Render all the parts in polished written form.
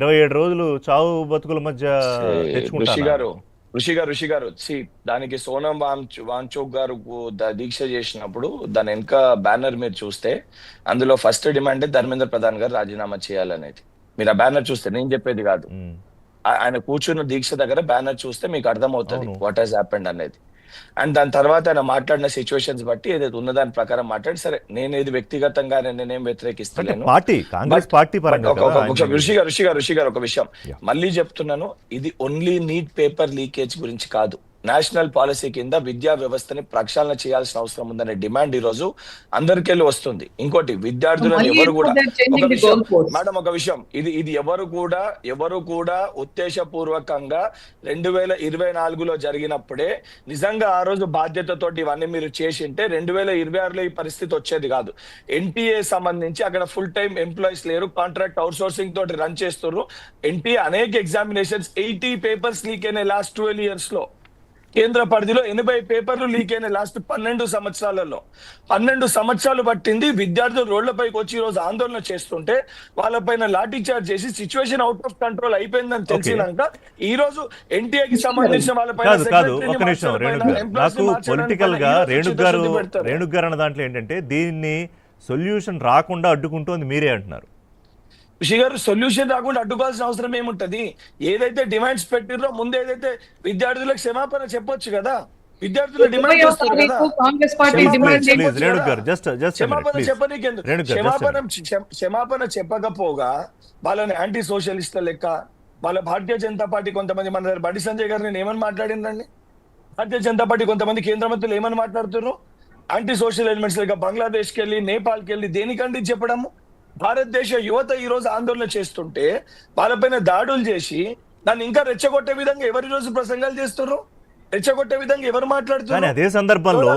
27 రోజులు చావు బతుకుల మధ్య ఋషి తెచ్చుకుంటానా? గారు ఋషి గారు దానికి సోనం వాంచోక్ గారు దీక్ష చేసినప్పుడు దాని వెనుక బ్యానర్ మీరు చూస్తే అందులో ఫస్ట్ డిమాండ్ ధర్మేంద్ర ప్రధాన్ గారు రాజీనామా చేయాలనేది. మీరు ఆ బ్యానర్ చూస్తే, నేను చెప్పేది కాదు, ఉమ్, ఆయన కూర్చున్న దీక్ష దగ్గర బ్యానర్ చూస్తే మీకు అర్థమవుతుంది అవును. వాట్ హాస్ హ్యాపెండ్ అనేది. అండ్ దాని తర్వాత ఆయన మాట్లాడిన సిచ్యువేషన్స్ బట్టి ఏదైతే ఉన్న దాని ప్రకారం మాట్లాడి, సరే నేను ఇది వ్యక్తిగతంగా నేనేం అంటే వ్యతిరేకిస్తలేను. Party, Congress but party but పరంగా ఒక కదా ఒక ఆయన ఒక అనేది. ఋషి గారు ఒక విషయం యా. మళ్ళీ చెప్తున్నాను, ఇది ఓన్లీ నీట్ పేపర్ లీకేజ్ గురించి కాదు. నేషనల్ పాలసీ కింద విద్యా వ్యవస్థని ప్రక్షాళన చేయాల్సిన అవసరం ఉందనే డిమాండ్ ఈ రోజు అందరికెళ్ళి వస్తుంది. ఇంకోటి, విద్యార్థులను ఎవరు కూడా ఒక విషయం మేడం, ఒక విషయం, ఇది ఎవరు కూడా ఉద్దేశపూర్వకంగా 2024లో జరిగినప్పుడే నిజంగా ఆ రోజు బాధ్యతతోటి ఇవన్నీ మీరు చేసింటే 2026లో ఈ పరిస్థితి వచ్చేది కాదు. ఎన్టీఏ సంబంధించి అక్కడ ఫుల్ టైం ఎంప్లాయీస్ లేరు, కాంట్రాక్ట్ అవుట్ సోర్సింగ్ తోటి రన్ చేస్తున్నారు. ఎన్టీఏ అనేక ఎగ్జామినేషన్స్ 80 పేపర్స్ లీక్ అయినాయి లాస్ట్ 12 years లో. కేంద్ర పరిధిలో 80 పేపర్లు లీక్ అయిన లాస్ట్ 12 సంవత్సరాలలో. 12 సంవత్సరాలు పట్టింది విద్యార్థులు రోడ్లపైకి వచ్చి ఈ రోజు ఆందోళన చేస్తుంటే వాళ్ళపైన లాఠీ చార్జ్ చేసి సిచ్యువేషన్ అవుట్ ఆఫ్ కంట్రోల్ అయిపోయిందని తెలిసినాక ఈ రోజు ఎన్టీఏకి సంబంధించిన కాదు ఒక నిమిషం రేణుక్ గారు, నాకు పొలిటికల్ గా రేణుక్ గారు అన్న దాంట్లో ఏంటంటే దీన్ని సొల్యూషన్ రాకుండా అడ్డుకుంటోంది మీరే అంటున్నారు. ఋషి గారు, సొల్యూషన్ రాకుండా అడ్డుకోవాల్సిన అవసరం ఏముంటది? ఏదైతే డిమాండ్స్ పెట్టిరో ముందు ఏదైతే విద్యార్థులకు క్షమాపణ చెప్పొచ్చు కదా. విద్యార్థులు డిమాండ్ చేస్తారు కదా, క్షమాపణ చెప్పకపోగా వాళ్ళని యాంటీ సోషలిస్ట్ లెక్క వాళ్ళ భారతీయ జనతా పార్టీ కొంతమంది, మన బండి సంజయ్ గారు నేను ఏమని మాట్లాడిందండి, భారతీయ జనతా పార్టీ కొంతమంది కేంద్ర మంత్రులు ఏమని మాట్లాడుతున్నారు, యాంటీ సోషల్ ఎలిమెంట్స్ లెక్క బంగ్లాదేశ్కి వెళ్ళి నేపాల్కి వెళ్ళి దేనికండి చెప్పడము. భారతదేశ యువత ఈ రోజు ఆందోళన చేస్తుంటే వాళ్ళపైన దాడులు చేసి దాన్ని ఇంకా రెచ్చగొట్టే విధంగా ఎవరి రోజు ప్రసంగాలు చేస్తున్నారు, రెచ్చగొట్టే విధంగా ఎవరు మాట్లాడుతున్నారు. అదే సందర్భంలో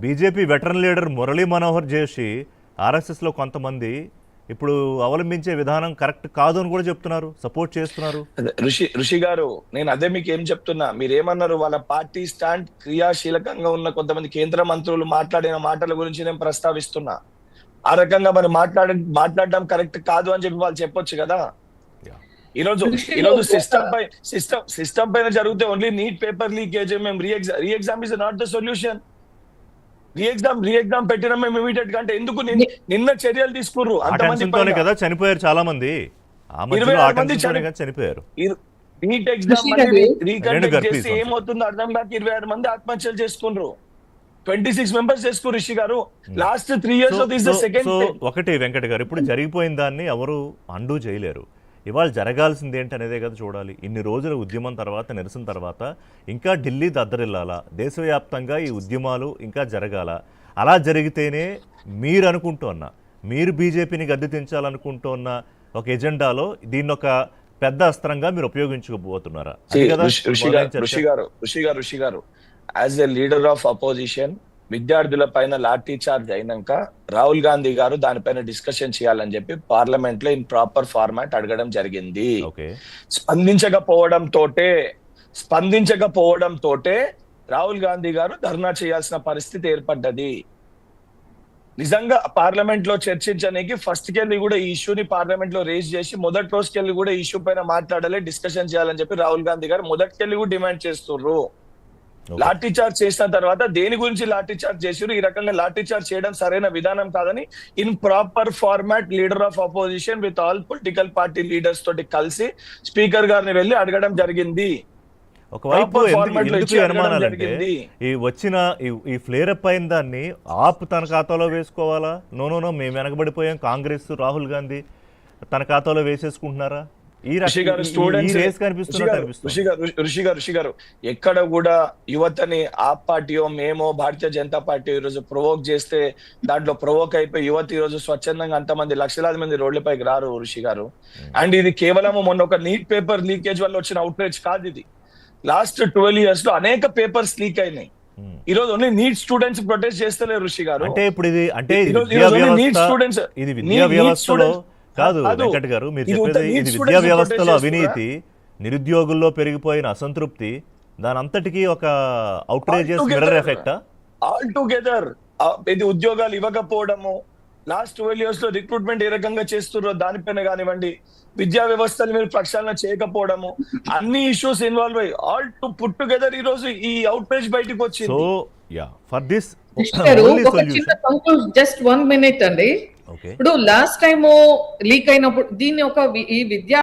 BJP veteran leader Murali Manohar Joshi RSS లో కొంతమంది ఇప్పుడు అవలంబించే విధానం కరెక్ట్ కాదు అని కూడా చెప్తున్నారు, సపోర్ట్ చేస్తున్నారు. ఋషి గారు, నేను అదే మీకు ఏం చెప్తున్నా, మీరేమన్నారు, వాళ్ళ పార్టీ స్టాండ్ క్రియాశీలకంగా ఉన్న కొంతమంది కేంద్ర మంత్రులు మాట్లాడిన మాటల గురించి నేను ప్రస్తావిస్తున్నా. ఆ రకంగా మరి మాట్లాడడం కరెక్ట్ కాదు అని చెప్పి వాళ్ళు చెప్పొచ్చు కదా. ఈరోజు సిస్టమ్ పైన జరిగితే ఓన్లీ నీట్ పేపర్ లీకేజ్, మేము re-exam is not the solution. Re-exam పెట్టినా మేము ఇమీడియట్ గా అంటే ఎందుకు నిన్న చర్యలు తీసుకుర్రు అంతమంది కదా చనిపోయారు, చాలా మంది 26 మంది చనిపోయారు. నీట్ ఎగ్జామ్ రీకండక్ట్ చేసి ఏమవుతుందో అర్థం కాక 26 మంది ఆత్మహత్యలు చేసుకున్నారు. 26 మెంబర్స్ చేసుకో ఋషి గారు. లాస్ట్ 3 years లో దిస్ ద సెకండ్. ఒకటి వెంకట గారు, ఇప్పుడు జరిగిపోయిన దాన్ని ఎవరు అండూ చేయలేరు. ఇవాళ జరగాల్సింది ఏంటనేదే కదా చూడాలి. ఇన్ని రోజుల ఉద్యమం తర్వాత, నిరసన తర్వాత ఇంకా ఢిల్లీ దద్దరిల్లాలా, దేశవ్యాప్తంగా ఈ ఉద్యమాలు ఇంకా జరగాల. అలా జరిగితేనే మీరు అనుకుంటున్న, మీరు బీజేపీని గద్దెదించాలనుకుంటున్న ఒక ఎజెండాలో దీన్ని ఒక పెద్ద అస్త్రంగా మీరు ఉపయోగించుకోబోతున్నారా? ఋషి గారు, as a leader of opposition విద్యార్థుల పైన లాఠీ చార్జ్ అయినాక రాహుల్ గాంధీ గారు దానిపైన డిస్కషన్ చేయాలని చెప్పి పార్లమెంట్ లో ఇన్ ప్రాపర్ ఫార్మాట్ అడగడం జరిగింది. స్పందించకపోవడం తోటే రాహుల్ గాంధీ గారు ధర్నా చేయాల్సిన పరిస్థితి ఏర్పడ్డది. నిజంగా పార్లమెంట్ లో చర్చించడానికి ఫస్ట్ కెళ్ళి కూడా ఈ ఇష్యూని పార్లమెంట్ లో రేజ్ చేసి మొదటి రోజుకెళ్ళి కూడా ఇష్యూ పైన మాట్లాడాలి, డిస్కషన్ చేయాలని చెప్పి రాహుల్ గాంధీ గారు మొదటికెళ్ళి కూడా డిమాండ్ చేస్తున్నారు. లాఠీ చార్జ్ చేసిన తర్వాత దేని గురించి లాఠీ చార్జ్ చేసారు, ఈ రకంగా లాఠీ చార్జ్ చేయడం సరైన విధానం కాదని in proper format leader of opposition with all political party leaders తోటి కలిసి స్పీకర్ గారిని వెళ్ళి అడగడం జరిగింది. ఒకవైపు ఎందుకు అనుమానాలంటే ఈ వచ్చిన ఈ ఫ్లేర్ అప్ అయిన దాన్ని ఆప్ తన ఖాతాలో వేసుకోవాలా? నో మేము వెనకబడిపోయాం, కాంగ్రెస్ రాహుల్ గాంధీ తన ఖాతాలో వేసేసుకుంటున్నారా? ఋషి గారు, ఎక్కడ కూడా యువతని ఆప్ పార్టీయో మేమో భారతీయ జనతా పార్టీ ఈ రోజు ప్రొవోక్ చేస్తే దాంట్లో ప్రొవోక్ అయిపోయి యువత ఈ రోజు స్వచ్ఛందంగా అంతమంది లక్షలాది మంది రోడ్లపైకి రారు ఋషి గారు. అండ్ ఇది కేవలం మొన్న ఒక నీట్ పేపర్ లీకేజ్ వల్ల వచ్చిన అవుట్రేజ్ కాదు. ఇది లాస్ట్ 12 years లో అనేక పేపర్స్ లీక్ అయినాయి. ఈ రోజు ఓన్లీ నీట్ స్టూడెంట్స్ ప్రొటెస్ట్ చేస్తలేరు ఋషి గారు. అంటే ఇప్పుడు ఇది విద్యా వ్యవస్థలో కాదు వెంకట్ గారు, మీరు చెప్పేది ఇది విద్యా వ్యవస్థలో అవినీతి, నిరుద్యోగుల్లో పెరిగిపోయిన అసంతృప్తి, దాని అంతటికీ ఒక outrageous mirror effect. All together ఇది ఉద్యోగాలు ఇవ్వకపోవడము, లాస్ట్ 12 years లో రిక్రూట్మెంట్ ఏ రకంగా చేస్తున్నారో దానిపైన కానివ్వండి, విద్యా వ్యవస్థని మీరు ప్రక్షాళన చేయకపోవడము, అన్ని ఇష్యూస్ ఇన్వాల్వ్ అయ్యి ఆల్ టు పుట్ టుగెదర్ ఈ రోజు ఈ అవుట్ పేజ్ బయటకు సో వచ్చింది. యా ఫర్ దిస్ గారు ఓన్లీ ఒక చిన్న సొల్యూషన్ కంక్లూడ్, జస్ట్ 1 minute అండి. ఓకే ఇప్పుడు లాస్ట్ టైం లీక్ అయినప్పుడు దీన్ని ఈ విద్యా